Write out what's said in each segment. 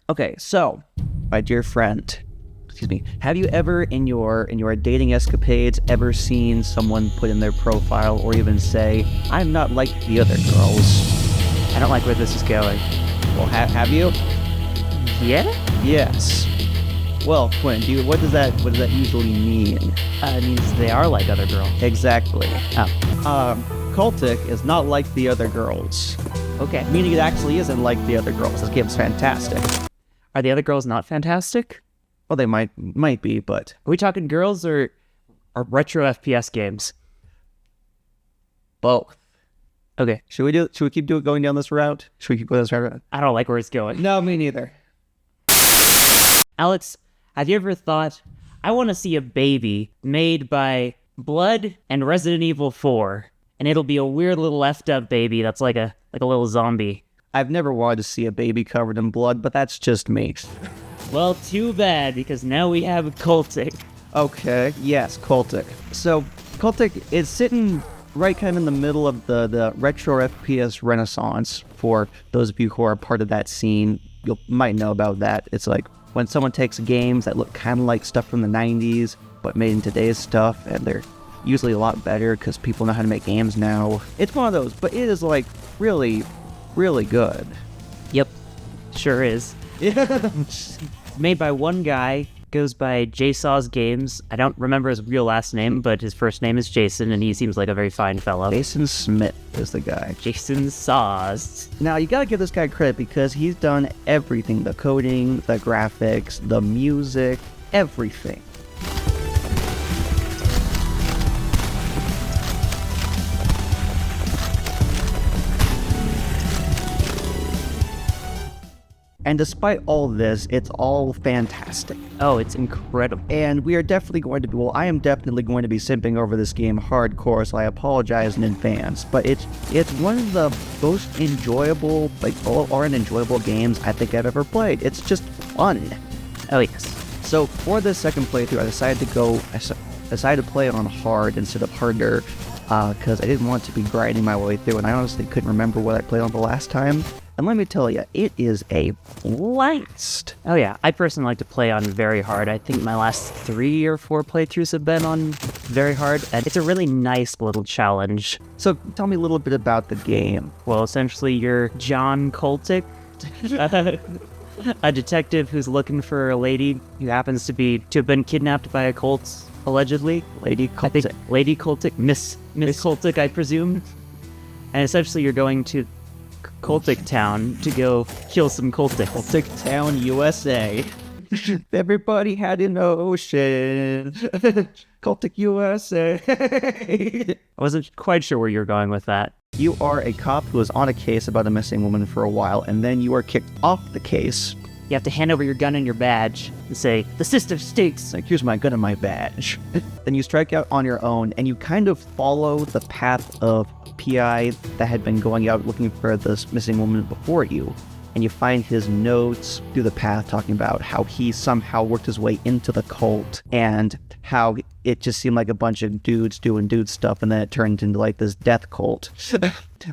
Okay, so, my dear friend, excuse me, have you ever in your dating escapades ever seen someone put in their profile or even say, "I'm not like the other girls"? I don't like where this is going. Well, have you? Yeah? Yes. Well, Quinn, what does that usually mean? It means they are like other girls. Exactly. Oh, Cultic is not like the other girls. okay. Meaning it actually isn't like the other girls. This game's fantastic. Are the other girls not fantastic? Well, they might be, but Are we talking girls or retro FPS games? both. Okay. Should we keep going down this route? Should we keep going this route? I don't like where it's going. No, me neither. Alex, have you ever thought, I want to see a baby made by blood and Resident Evil 4, and it'll be a weird little effed up baby that's like a little zombie. I've never wanted to see a baby covered in blood, but that's just me. Well, too bad, because now we have Cultic. Okay, yes, Cultic. So, Cultic is sitting right kind of in the middle of the retro FPS renaissance. For those of you who are part of that scene, you might know about that. It's like when someone takes games that look kind of like stuff from the 90s, but made in today's stuff, and they're usually a lot better because people know how to make games now. It's one of those, but it is like really, really good. Yep, sure is. Yeah. Made by one guy, goes by JSaw's Games. I don't remember his real last name, but his first name is Jason, and he seems like a very fine fellow. Jason Smith is the guy. Jason Saws. Now, you gotta give this guy credit because he's done everything. The coding, the graphics, the music, everything. And despite all this, it's all fantastic. Oh, it's incredible. And we are definitely going to be, well, I am definitely going to be simping over this game hardcore, so I apologize in advance. But it's one of the most enjoyable, or enjoyable games I think I've ever played. It's just fun. Oh, yes. So for this second playthrough, I decided to play it on hard instead of harder, because I didn't want to be grinding my way through, and I honestly couldn't remember what I played on the last time. And let me tell you, it is a blast. Oh, yeah. I personally like to play on very hard. I think my last 3 or 4 playthroughs have been on very hard, and it's a really nice little challenge. So tell me a little bit about the game. Well, essentially, you're John Cultic, a detective who's looking for a lady who happens to have been kidnapped by a cult, allegedly. Lady I think Cultic. Lady Cultic, Miss Cultic, I presume. And essentially, you're going to Cultic Town to go kill some Cultics. Cultic Town, USA. Everybody had an ocean. Cultic, USA. I wasn't quite sure where you were going with that. You are a cop who is on a case about a missing woman for a while, and then you are kicked off the case. You have to hand over your gun and your badge and say, "The system stinks." Like, here's my gun and my badge. Then you strike out on your own, and you kind of follow the path of PI that had been going out looking for this missing woman before you. And you find his notes through the path talking about how he somehow worked his way into the cult and how it just seemed like a bunch of dudes doing dude stuff, and then it turned into like this death cult,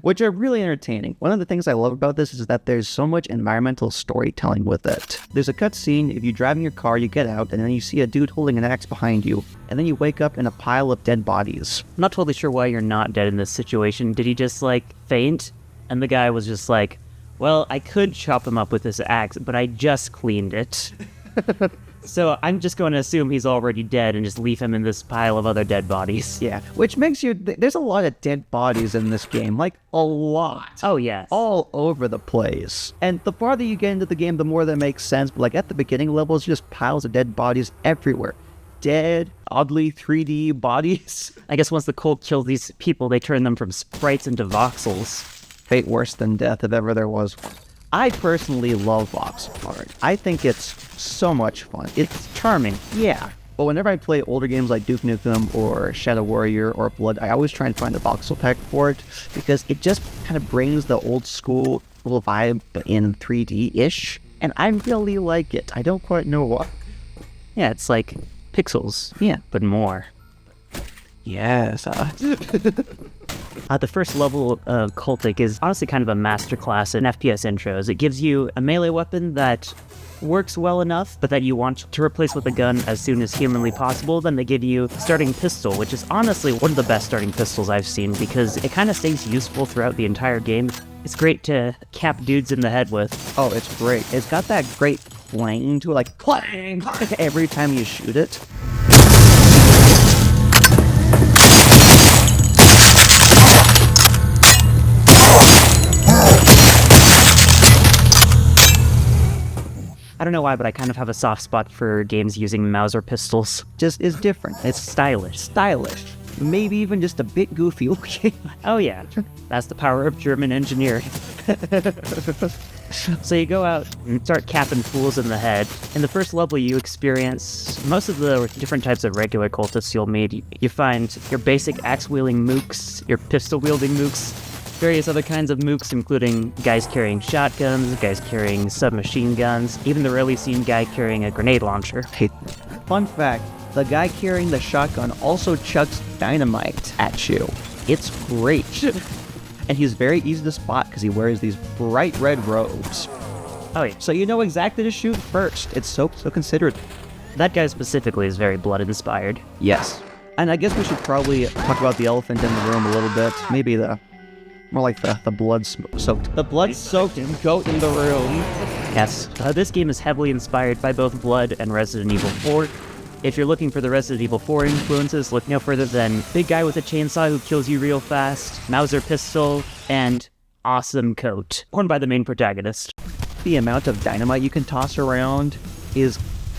which are really entertaining. One of the things I love about this is that there's so much environmental storytelling with it. There's a cutscene. If you drive in your car, you get out, and then you see a dude holding an axe behind you, and then you wake up in a pile of dead bodies. I'm not totally sure why you're not dead in this situation. Did he just, faint? And the guy was just like, "Well, I could chop him up with this axe, but I just cleaned it." So I'm just going to assume he's already dead and just leave him in this pile of other dead bodies. Yeah, which makes you... There's a lot of dead bodies in this game, like a lot. Oh, yes. All over the place. And the farther you get into the game, the more that makes sense. But at the beginning levels, just piles of dead bodies everywhere. Dead, oddly 3D bodies. I guess once the cult kills these people, they turn them from sprites into voxels. Fate worse than death if ever there was one. I personally love voxel art. I think it's so much fun. It's charming, yeah. But whenever I play older games like Duke Nukem or Shadow Warrior or Blood, I always try and find a voxel pack for it because it just kind of brings the old school little vibe but in 3D-ish. And I really like it. I don't quite know why. Yeah, it's like pixels. Yeah. But more. Yes. The first level Cultic is honestly kind of a masterclass in FPS intros. It gives you a melee weapon that works well enough, but that you want to replace with a gun as soon as humanly possible, then they give you starting pistol, which is honestly one of the best starting pistols I've seen because it kind of stays useful throughout the entire game. It's great to cap dudes in the head with. Oh, it's great. It's got that great clang to it, like clang every time you shoot it. I don't know why, but I kind of have a soft spot for games using Mauser pistols. Just is different. It's Stylish. stylish. Maybe even just a bit goofy. Okay. Oh yeah, that's the power of German engineering. So you go out and start capping fools in the head. In the first level you experience most of the different types of regular cultists you'll meet. You find your basic axe-wielding mooks, your pistol-wielding mooks, various other kinds of mooks, including guys carrying shotguns, guys carrying submachine guns, even the rarely seen guy carrying a grenade launcher. Hey, fun fact, the guy carrying the shotgun also chucks dynamite at you. It's great. And he's very easy to spot because he wears these bright red robes. Oh yeah, So you know exactly to shoot first. It's so considerate. that guy specifically is very blood-inspired. Yes. And I guess we should probably talk about the elephant in the room a little bit. Maybe more like the blood-soaked. The blood-soaked goat in the room. Yes, this game is heavily inspired by both Blood and Resident Evil 4. If you're looking for the Resident Evil 4 influences, look no further than Big Guy with a Chainsaw Who Kills You Real Fast, Mauser Pistol, and Awesome Coat, worn by the main protagonist. The amount of dynamite you can toss around is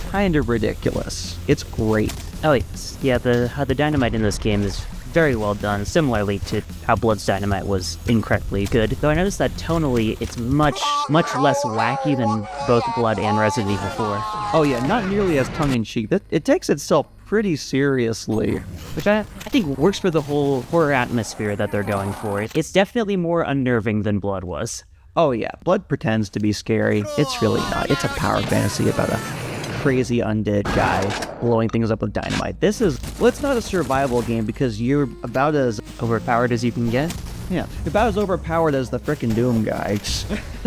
kind of ridiculous. It's great. Oh yes, yeah, the dynamite in this game is very well done, similarly to how Blood's dynamite was incredibly good. Though I noticed that tonally, it's much less wacky than both Blood and Resident Evil 4. Oh yeah, not nearly as tongue-in-cheek. It takes itself pretty seriously. Which I think works for the whole horror atmosphere that they're going for. It's definitely more unnerving than Blood was. Oh yeah, Blood pretends to be scary. It's really not. It's a power fantasy about a crazy undead guy blowing things up with dynamite. Well, it's not a survival game because you're about as Overpowered as you can get. you're about as overpowered as the frickin' Doom guy.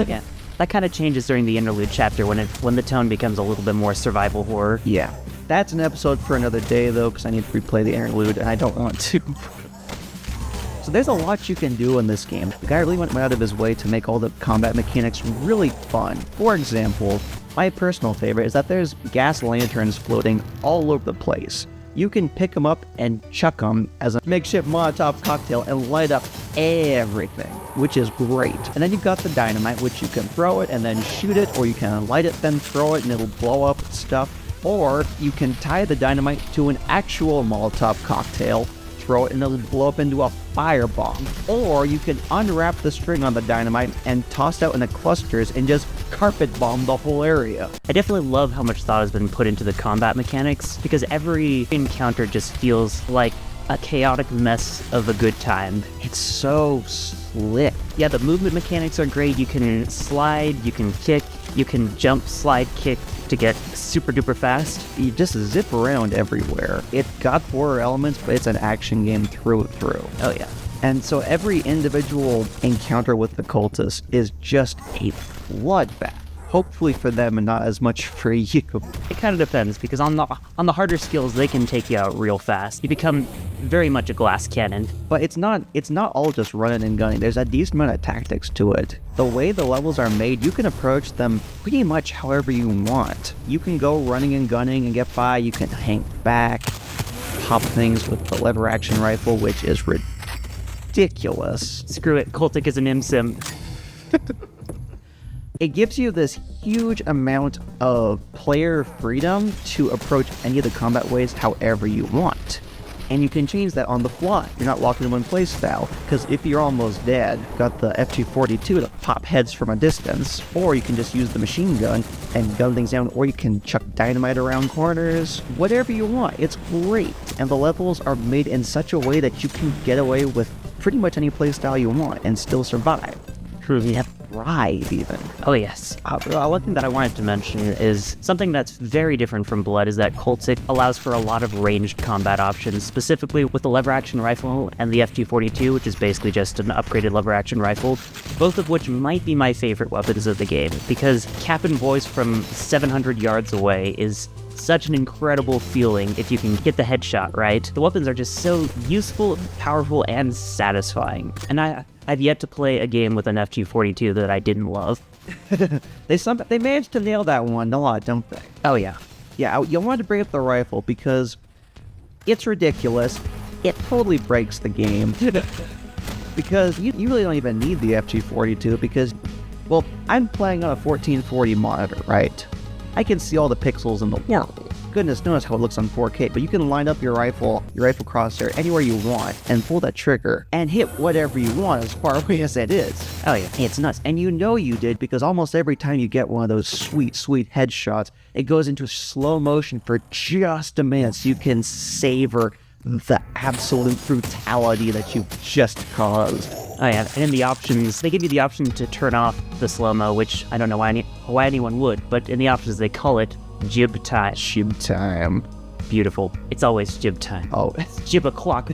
Yeah. That kind of changes during the interlude chapter when the tone becomes a little bit more survival horror. Yeah. That's an episode for another day though, because I need to replay the interlude and I don't want to. So there's a lot you can do in this game. The guy really went out of his way to make all the combat mechanics really fun. For example, my personal favorite is that there's gas lanterns floating all over the place. You can pick them up and chuck them as a makeshift Molotov cocktail and light up everything, which is great. And then you've got the dynamite, which you can throw it and then shoot it, or you can light it, then throw it, and it'll blow up stuff. Or you can tie the dynamite to an actual Molotov cocktail, throw it, and it'll blow up into a firebomb. Or you can unwrap the string on the dynamite and toss it out into clusters and just carpet bomb the whole area. I definitely love how much thought has been put into the combat mechanics, because every encounter just feels like a chaotic mess of a good time. It's so slick. Yeah, the movement mechanics are great. You can slide, you can kick, you can jump, slide, kick to get super duper fast. You just zip around everywhere. It's got horror elements, but it's an action game through and through. Oh yeah. And so every individual encounter with the cultists is just a bloodbath. Hopefully for them and not as much for you. It kind of depends, because on the harder skills, they can take you out real fast. You become very much a glass cannon. But it's not all just running and gunning. There's a decent amount of tactics to it. The way the levels are made, you can approach them pretty much however you want. You can go running and gunning and get by. You can hang back, pop things with the lever action rifle, which is ridiculous. Screw it, Cultic is an imsim. It gives you this huge amount of player freedom to approach any of the combat ways however you want. And you can change that on the fly. You're not locked in one play style, because if you're almost dead, you've got the F242 to pop heads from a distance, or you can just use the machine gun and gun things down, or you can chuck dynamite around corners. Whatever you want, it's great. And the levels are made in such a way that you can get away with pretty much any play style you want and still survive. True, yeah. thrive even. Oh, yes. One thing that I wanted to mention is something that's very different from Blood is that Cultic allows for a lot of ranged combat options, specifically with the lever-action rifle and the FG-42, which is basically just an upgraded lever-action rifle, both of which might be my favorite weapons of the game, because capping boys from 700 yards away is such an incredible feeling if you can get the headshot right. The weapons are just so useful, powerful, and satisfying. And I've yet to play a game with an FG-42 that I didn't love. They managed to nail that one a lot, don't they? Oh, yeah. Yeah, you wanted to bring up the rifle because it's ridiculous. It totally breaks the game. Because you really don't even need the FG-42 because, well, I'm playing on a 1440 monitor, right? I can see all the pixels in the world. Goodness knows how it looks on 4K, but you can line up your rifle crosshair anywhere you want and pull that trigger and hit whatever you want as far away as it is. Oh, yeah. It's nuts. And you know you did because almost every time you get one of those sweet, sweet headshots, it goes into slow motion for just a minute so you can savor the absolute brutality that you've just caused. Oh, yeah. And in the options, they give you the option to turn off the slow-mo, which I don't know why anyone would, but in the options they call it jib time. Jib time. Beautiful. It's always jib time. Oh. It's jib o'clock.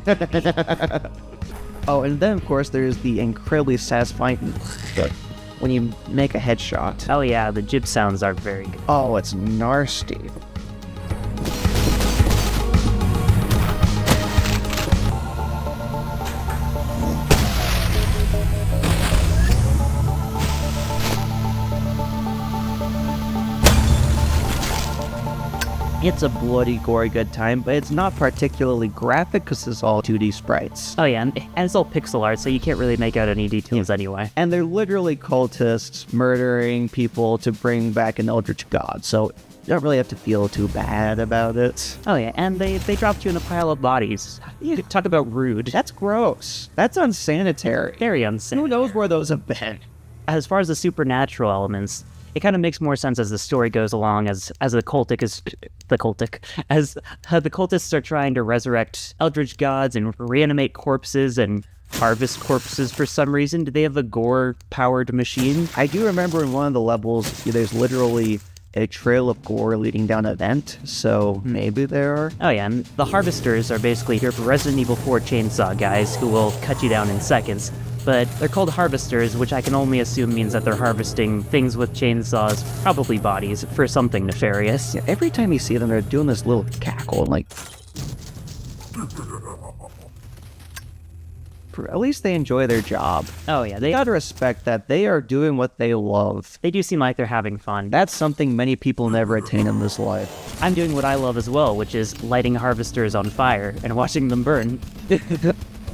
Oh, and then of course there's the incredibly satisfying when you make a headshot. Oh, yeah. The jib sounds are very good. Oh, it's nasty. It's a bloody, gory good time, but it's not particularly graphic because it's all 2D sprites. Oh, yeah, and it's all pixel art, so you can't really make out any details anyway. And they're literally cultists murdering people to bring back an eldritch god, so you don't really have to feel too bad about it. Oh, yeah, and they dropped you in a pile of bodies. You talk about rude. That's gross. That's unsanitary. Very unsanitary. Who knows where those have been? As far as the supernatural elements, it kind of makes more sense as the story goes along, as the cultists are trying to resurrect eldritch gods and reanimate corpses and harvest corpses for some reason. Do they have a gore-powered machine? I do remember in one of the levels, there's literally a trail of gore leading down a vent, so maybe there are. Oh yeah, and the harvesters are basically your Resident Evil 4 chainsaw guys who will cut you down in seconds. But they're called harvesters, which I can only assume means that they're harvesting things with chainsaws, probably bodies, for something nefarious. Yeah, every time you see them, they're doing this little cackle, and like... At least they enjoy their job. Oh yeah, You gotta respect that. They are doing what they love. they do seem like they're having fun. That's something many people never attain in this life. I'm doing what I love as well, which is lighting harvesters on fire and watching them burn.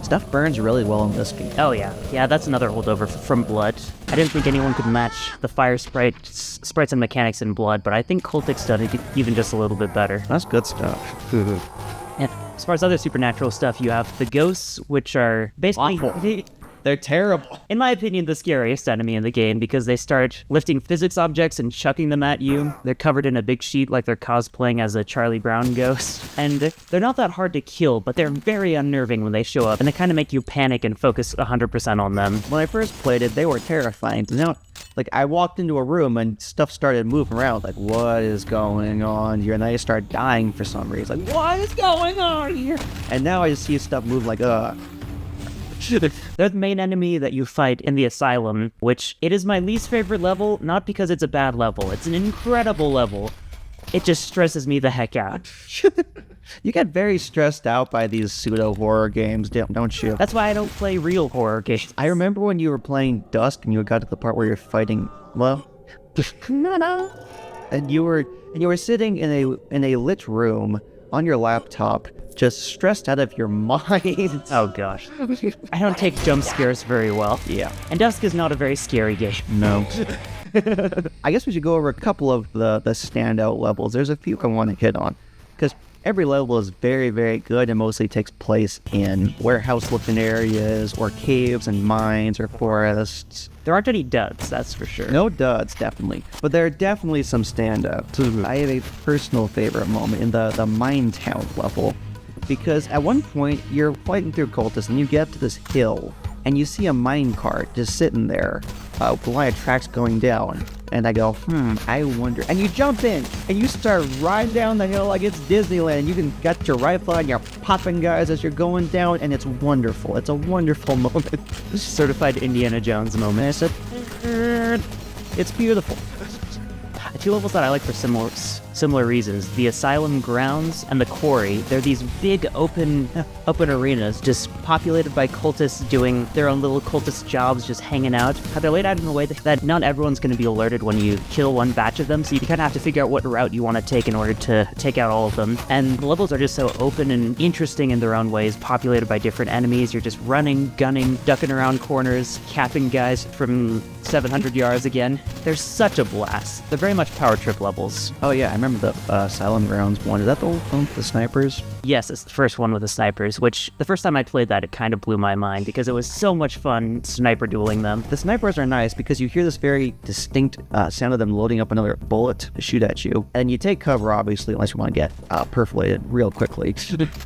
Stuff burns really well in this game. Oh yeah, that's another holdover from Blood. I didn't think anyone could match the fire sprites and mechanics in Blood, but I think Cultic's done it even just a little bit better. That's good stuff. And as far as other supernatural stuff, you have the ghosts, which are basically, Awful. They're terrible. in my opinion, the scariest enemy in the game because they start lifting physics objects and chucking them at you. They're covered in a big sheet like they're cosplaying as a Charlie Brown ghost. And they're not that hard to kill, but they're very unnerving when they show up, and they kind of make you panic and focus 100% on them. When I first played it, they were terrifying. Now, like, I walked into a room and stuff started moving around. Like, what is going on here? And then I start dying for some reason. Like, what is going on here? And now I just see stuff move like, They're the main enemy that you fight in the asylum, which it is my least favorite level, not because it's a bad level. It's an incredible level. It just stresses me the heck out. You get very stressed out by these pseudo-horror games, don't you? That's why I don't play real horror games. I remember when you were playing Dusk and you got to the part where you're fighting, well, and you were sitting in a lit room on your laptop, just stressed out of your mind. Oh gosh. I don't take jump scares very well. Yeah. And Dusk is not a very scary game. No. I guess we should go over a couple of the standout levels. There's a few I want to hit on, because every level is very, very good and mostly takes place in warehouse-looking areas or caves and mines or forests. There aren't any duds, that's for sure. No duds, definitely. But there are definitely some standouts. I have a personal favorite moment in the mine town level, because at one point you're fighting through cultists and you get up to this hill and you see a mine cart just sitting there. with a line of tracks going down. And I go, I wonder. And you jump in, and you start riding down the hill like it's Disneyland. You can got your rifle and you're popping guys as you're going down, and it's wonderful. It's a wonderful moment. Certified Indiana Jones moment. It's beautiful. Two levels that I like for similar reasons. The Asylum grounds and the Quarry. They're these big open arenas just populated by cultists doing their own little cultist jobs, just hanging out. How they're laid out in a way that not everyone's going to be alerted when you kill one batch of them, so you kind of have to figure out what route you want to take in order to take out all of them. And the levels are just so open and interesting in their own ways, populated by different enemies. You're just running, gunning, ducking around corners, capping guys from 700 yards again. They're such a blast. They're very much power trip levels. Oh yeah, I remember the Asylum Grounds one. Is that the one with the snipers? Yes, it's the first one with the snipers, which the first time I played that, it kind of blew my mind because it was so much fun sniper dueling them. The snipers are nice because you hear this very distinct sound of them loading up another bullet to shoot at you. And you take cover, obviously, unless you want to get perforated real quickly.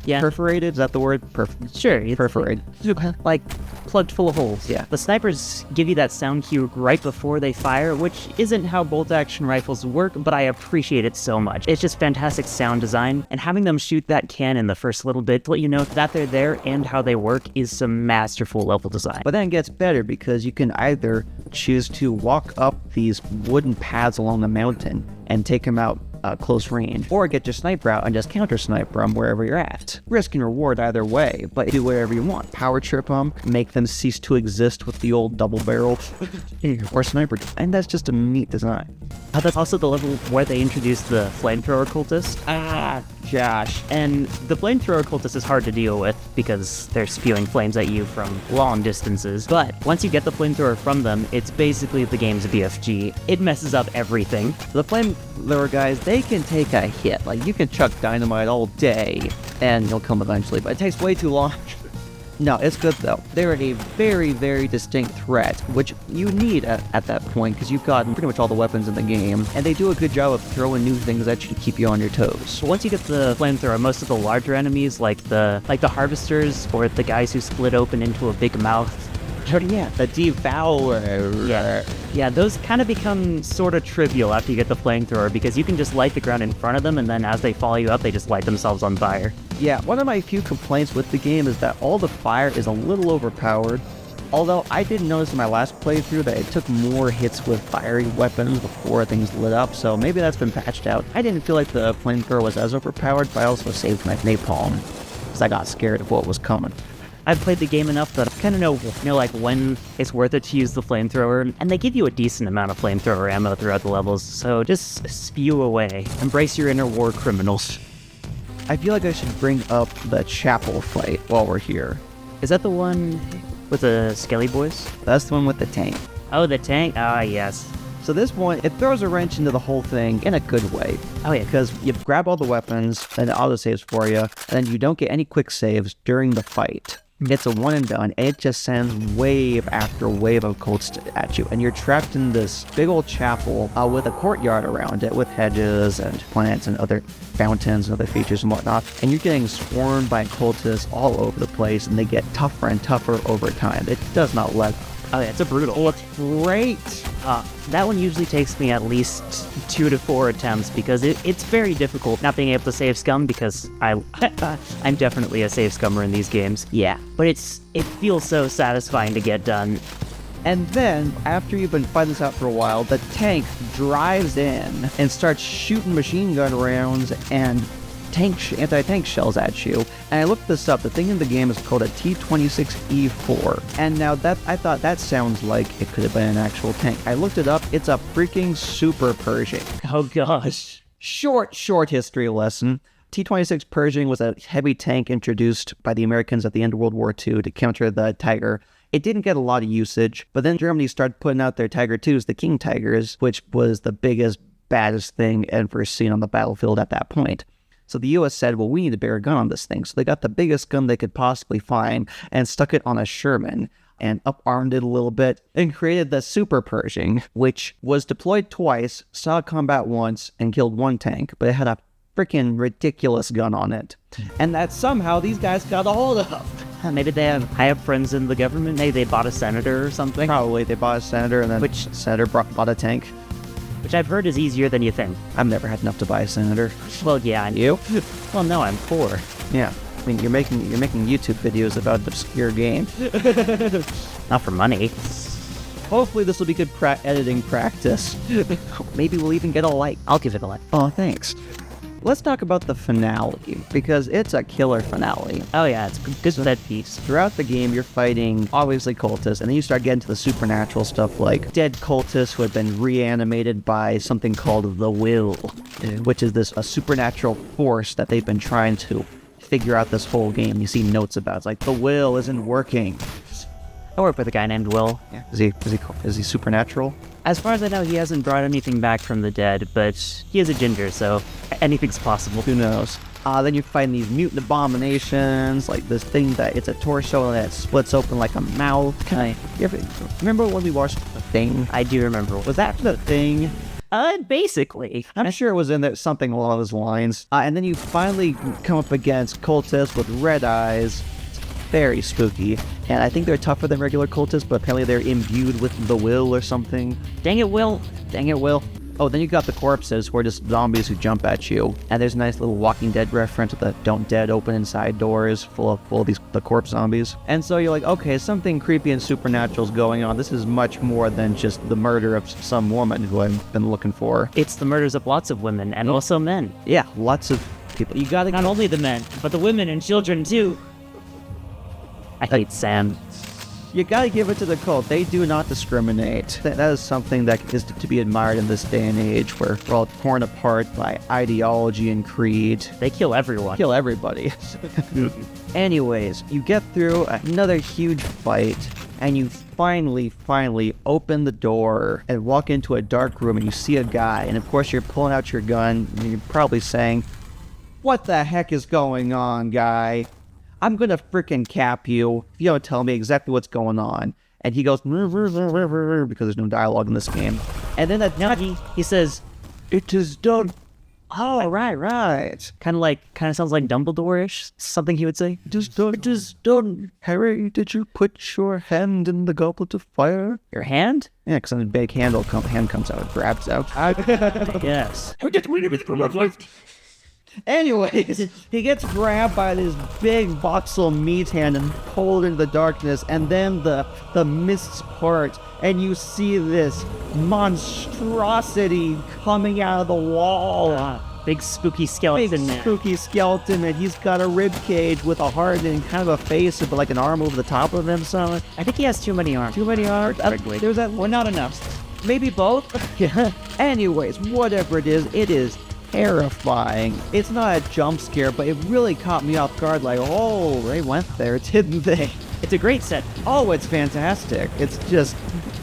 Yeah. Perforated? Is that the word? Sure. Perforated. Like plugged full of holes. Yeah. The snipers give you that sound cue right before they fire, which isn't how bolt-action rifles work, but I appreciate it so much. It's just fantastic sound design, and having them shoot that can in the first little bit to let you know that they're there and how they work is some masterful level design. But then it gets better because you can either choose to walk up these wooden paths along the mountain and take them out close range, or get your sniper out and just counter sniper them wherever you're at. Risk and reward either way, but do whatever you want. Power trip them, make them cease to exist with the old double barrel, or sniper, and that's just a neat design. That's also the level where they introduced the flamethrower cultist. Josh. And the flamethrower cultist is hard to deal with because they're spewing flames at you from long distances. But once you get the flamethrower from them, it's basically the game's BFG. It messes up everything. The flamethrower guys, they can take a hit. Like, you can chuck dynamite all day, and you'll come eventually, but it takes way too long. No, it's good though. They're a very, very distinct threat, which you need at that point because you've got pretty much all the weapons in the game, and they do a good job of throwing new things at you to keep you on your toes. So once you get the flamethrower, most of the larger enemies, like the harvesters or the guys who split open into a big mouth, Yeah, the devourer. Yeah, those kind of become sort of trivial after you get the flamethrower because you can just light the ground in front of them, and then as they follow you up, they just light themselves on fire. Yeah, one of my few complaints with the game is that all the fire is a little overpowered. Although I did notice in my last playthrough that it took more hits with fiery weapons before things lit up, so maybe that's been patched out. I didn't feel like the flamethrower was as overpowered, but I also saved my napalm because I got scared of what was coming. I've played the game enough that I kind of know like when it's worth it to use the flamethrower, and they give you a decent amount of flamethrower ammo throughout the levels, so just spew away. Embrace your inner war criminals. I feel like I should bring up the chapel fight while we're here. Is that the one with the Skelly boys? That's the one with the tank. Oh, the tank? Ah, yes. So this one, it throws a wrench into the whole thing in a good way. Oh yeah. Because you grab all the weapons, and it auto-saves for you, and then you don't get any quick saves during the fight. It's a one and done, and it just sends wave after wave of cults at you, and you're trapped in this big old chapel with a courtyard around it with hedges and plants and other fountains and other features and whatnot, and you're getting swarmed by cultists all over the place, and they get tougher and tougher over time. It does not let up. Oh yeah, it's a brutal. Oh, it's great! That one usually takes me at least 2 to 4 attempts because it's very difficult not being able to save scum because I'm definitely a save scummer in these games. Yeah. But it feels so satisfying to get done. And then, after you've been fighting this out for a while, the tank drives in and starts shooting machine gun rounds and anti-tank shells at you. And I looked this up. The thing in the game is called a T-26E4. And now I thought that sounds like it could have been an actual tank. I looked it up. It's a freaking Super Pershing. Oh gosh. Short history lesson. T-26 Pershing was a heavy tank introduced by the Americans at the end of World War II to counter the Tiger. It didn't get a lot of usage, but then Germany started putting out their Tiger IIs, the King Tigers, which was the biggest, baddest thing ever seen on the battlefield at that point. So the U.S. said, well, we need a bigger gun on this thing. So they got the biggest gun they could possibly find and stuck it on a Sherman and up-armed it a little bit and created the Super Pershing, which was deployed twice, saw combat once, and killed one tank, but it had a freaking ridiculous gun on it. And that somehow these guys got a hold of. Maybe I have friends in the government. Maybe they bought a senator or something. Probably they bought a senator, and then senator bought a tank. Which I've heard is easier than you think. I've never had enough to buy a senator. Well, yeah, and You? Well, no, I'm poor. Yeah. I mean, you're making YouTube videos about an obscure game. Not for money. Hopefully this will be good editing practice. Maybe we'll even get a like. I'll give it a like. Oh, thanks. Let's talk about the finale, because it's a killer finale. Oh yeah, it's good set piece. Throughout the game, you're fighting, obviously, cultists, and then you start getting to the supernatural stuff like dead cultists who have been reanimated by something called the Will, which is a supernatural force that they've been trying to figure out this whole game. You see notes about it. It's like, the Will isn't working. I work with a guy named Will. Yeah. Is he supernatural? As far as I know, he hasn't brought anything back from the dead, but he is a ginger, so anything's possible. Who knows? Then you find these mutant abominations, like this thing that it's a torso that splits open like a mouth. Remember when we watched The Thing? I do remember. Was that The Thing? Basically. I'm sure it was in there, something along those lines. And then you finally come up against cultists with red eyes. It's very spooky. And I think they're tougher than regular cultists, but apparently they're imbued with the Will or something. Dang it, Will. Dang it, Will. Oh, then you got the corpses, who are just zombies who jump at you. And there's a nice little Walking Dead reference with the don't dead open inside doors full of the corpse zombies. And so you're like, okay, something creepy and supernatural's going on. This is much more than just the murder of some woman who I've been looking for. It's the murders of lots of women, and also men. Yeah, lots of people. You gotta... Not only the men, but the women and children, too. I hate Sam. You gotta give it to the cult. They do not discriminate. That is something that is to be admired in this day and age, where we're all torn apart by ideology and creed. They kill everyone. Kill everybody. Anyways, you get through another huge fight, and you finally open the door and walk into a dark room, and you see a guy, and of course you're pulling out your gun, and you're probably saying, "What the heck is going on, guy? I'm gonna frickin' cap you if you don't tell me exactly what's going on." And he goes, because there's no dialogue in this game. And then he says, "It is done." oh, right. Kind of sounds like Dumbledore-ish, something he would say. It is done. It is done. Harry, did you put your hand in the goblet of fire? Your hand? Yeah, because then a big hand comes out, grabs out. Yes. Anyways, he gets grabbed by this big voxel meat hand and pulled into the darkness, and then the mists part, and you see this monstrosity coming out of the wall. Big spooky skeleton. Spooky skeleton, and he's got a rib cage with a heart and kind of a face, but like an arm over the top of him. So I think he has too many arms. Too many arms. There's that. Or not enough. Maybe both. Yeah. Anyways, whatever it is terrifying. It's not a jump scare, but it really caught me off guard, like, oh, they went there, didn't they? It's a great set. Oh, it's fantastic. It's just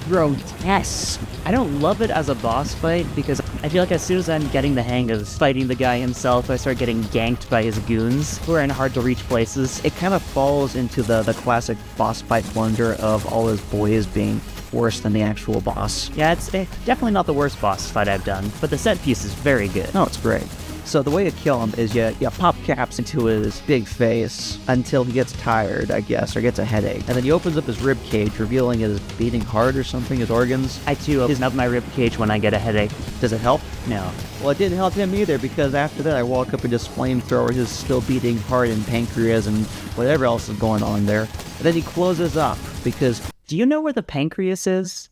grotesque. I don't love it as a boss fight, because I feel like as soon as I'm getting the hang of fighting the guy himself, I start getting ganked by his goons, who are in hard-to-reach places. It kind of falls into the classic boss fight blunder of all his boys being worse than the actual boss. Yeah, it's definitely not the worst boss fight I've done, but the set piece is very good. Oh, it's great. So the way to kill him is you pop caps into his big face until he gets tired, I guess, or gets a headache. And then he opens up his rib cage, revealing his beating heart or something, his organs. I too open up my rib cage when I get a headache. Does it help? No. Well, it didn't help him either, because after that I walk up and just flamethrower his still beating heart and pancreas and whatever else is going on there. And then he closes up, because... Do you know where the pancreas is?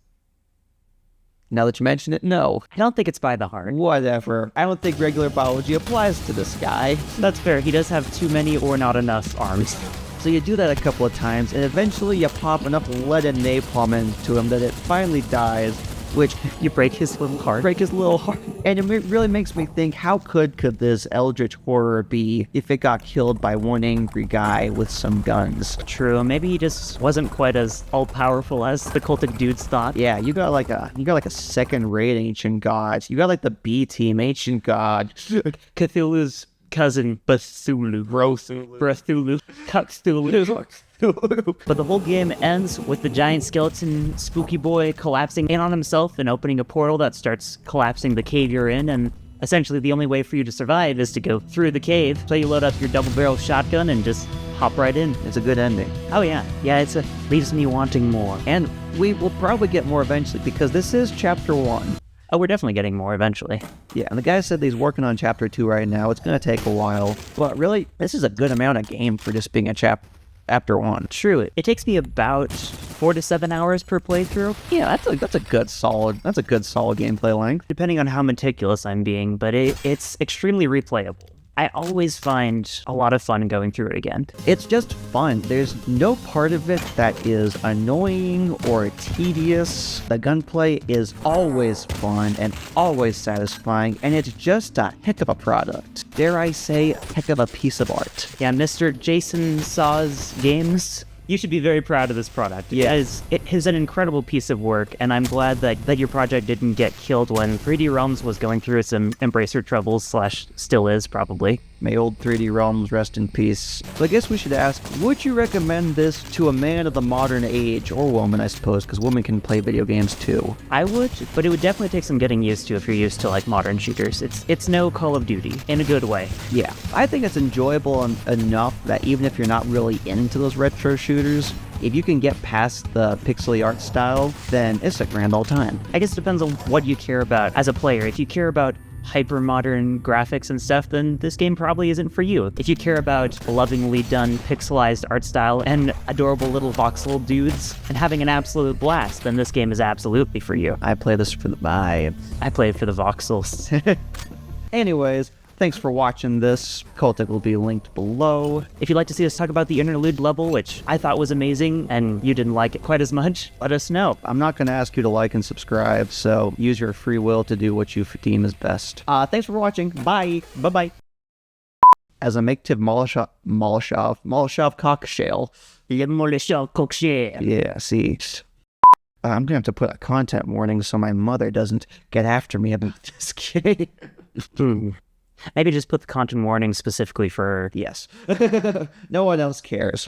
Now that you mention it, no. I don't think it's by the heart. Whatever. I don't think regular biology applies to this guy. That's fair. He does have too many or not enough arms. So you do that a couple of times, and eventually you pop enough lead and napalm into him that it finally dies, which you break his little heart. And it really makes me think, how could this eldritch horror be if it got killed by one angry guy with some guns? True. Maybe he just wasn't quite as all-powerful as the cultic dudes thought. Yeah, you got like a second-rate ancient god. You got like the B-team ancient god. Cthulhu's cousin, Bethulu. Cthulhu. But the whole game ends with the giant skeleton spooky boy collapsing in on himself and opening a portal that starts collapsing the cave you're in, and essentially the only way for you to survive is to go through the cave. So you load up your double-barrel shotgun and just hop right in. It's a good ending. Oh yeah, it leaves me wanting more. And we will probably get more eventually because this is chapter 1. Oh, we're definitely getting more eventually. Yeah, and the guy said that he's working on chapter 2 right now. It's going to take a while. But really, this is a good amount of game for just being a chapter 1. True. It takes me about 4 to 7 hours per playthrough. Yeah, that's a good solid gameplay length. Depending on how meticulous I'm being, but it's extremely replayable. I always find a lot of fun going through it again. It's just fun. There's no part of it that is annoying or tedious. The gunplay is always fun and always satisfying, and it's just a heck of a product. Dare I say, heck of a piece of art. Yeah, Mr. Jason Saw's Games, you should be very proud of this product. Yeah. It is an incredible piece of work, and I'm glad that your project didn't get killed when 3D Realms was going through some Embracer troubles / still is probably. May old 3D Realms rest in peace. So I guess we should ask, would you recommend this to a man of the modern age, or woman, I suppose, because women can play video games too? I would, but it would definitely take some getting used to if you're used to like modern shooters. It's no Call of Duty, in a good way. Yeah, I think it's enjoyable enough that even if you're not really into those retro shooters, if you can get past the pixely art style, then it's a grand old time. I guess it depends on what you care about as a player. If you care about hyper-modern graphics and stuff, then this game probably isn't for you. If you care about lovingly done pixelized art style and adorable little voxel dudes and having an absolute blast, then this game is absolutely for you. I play this for the vibe. I play it for the voxels. Anyways, thanks for watching this. Cultic will be linked below. If you'd like to see us talk about the interlude level, which I thought was amazing, and you didn't like it quite as much, let us know. I'm not going to ask you to like and subscribe, so use your free will to do what you deem is best. Thanks for watching. Bye. Bye-bye. As a makeshift Molotov cockshell. Le Molotov cocktail. Yeah, see. I'm going to have to put a content warning so my mother doesn't get after me about this game. Maybe just put the content warning specifically for her. Yes. No one else cares.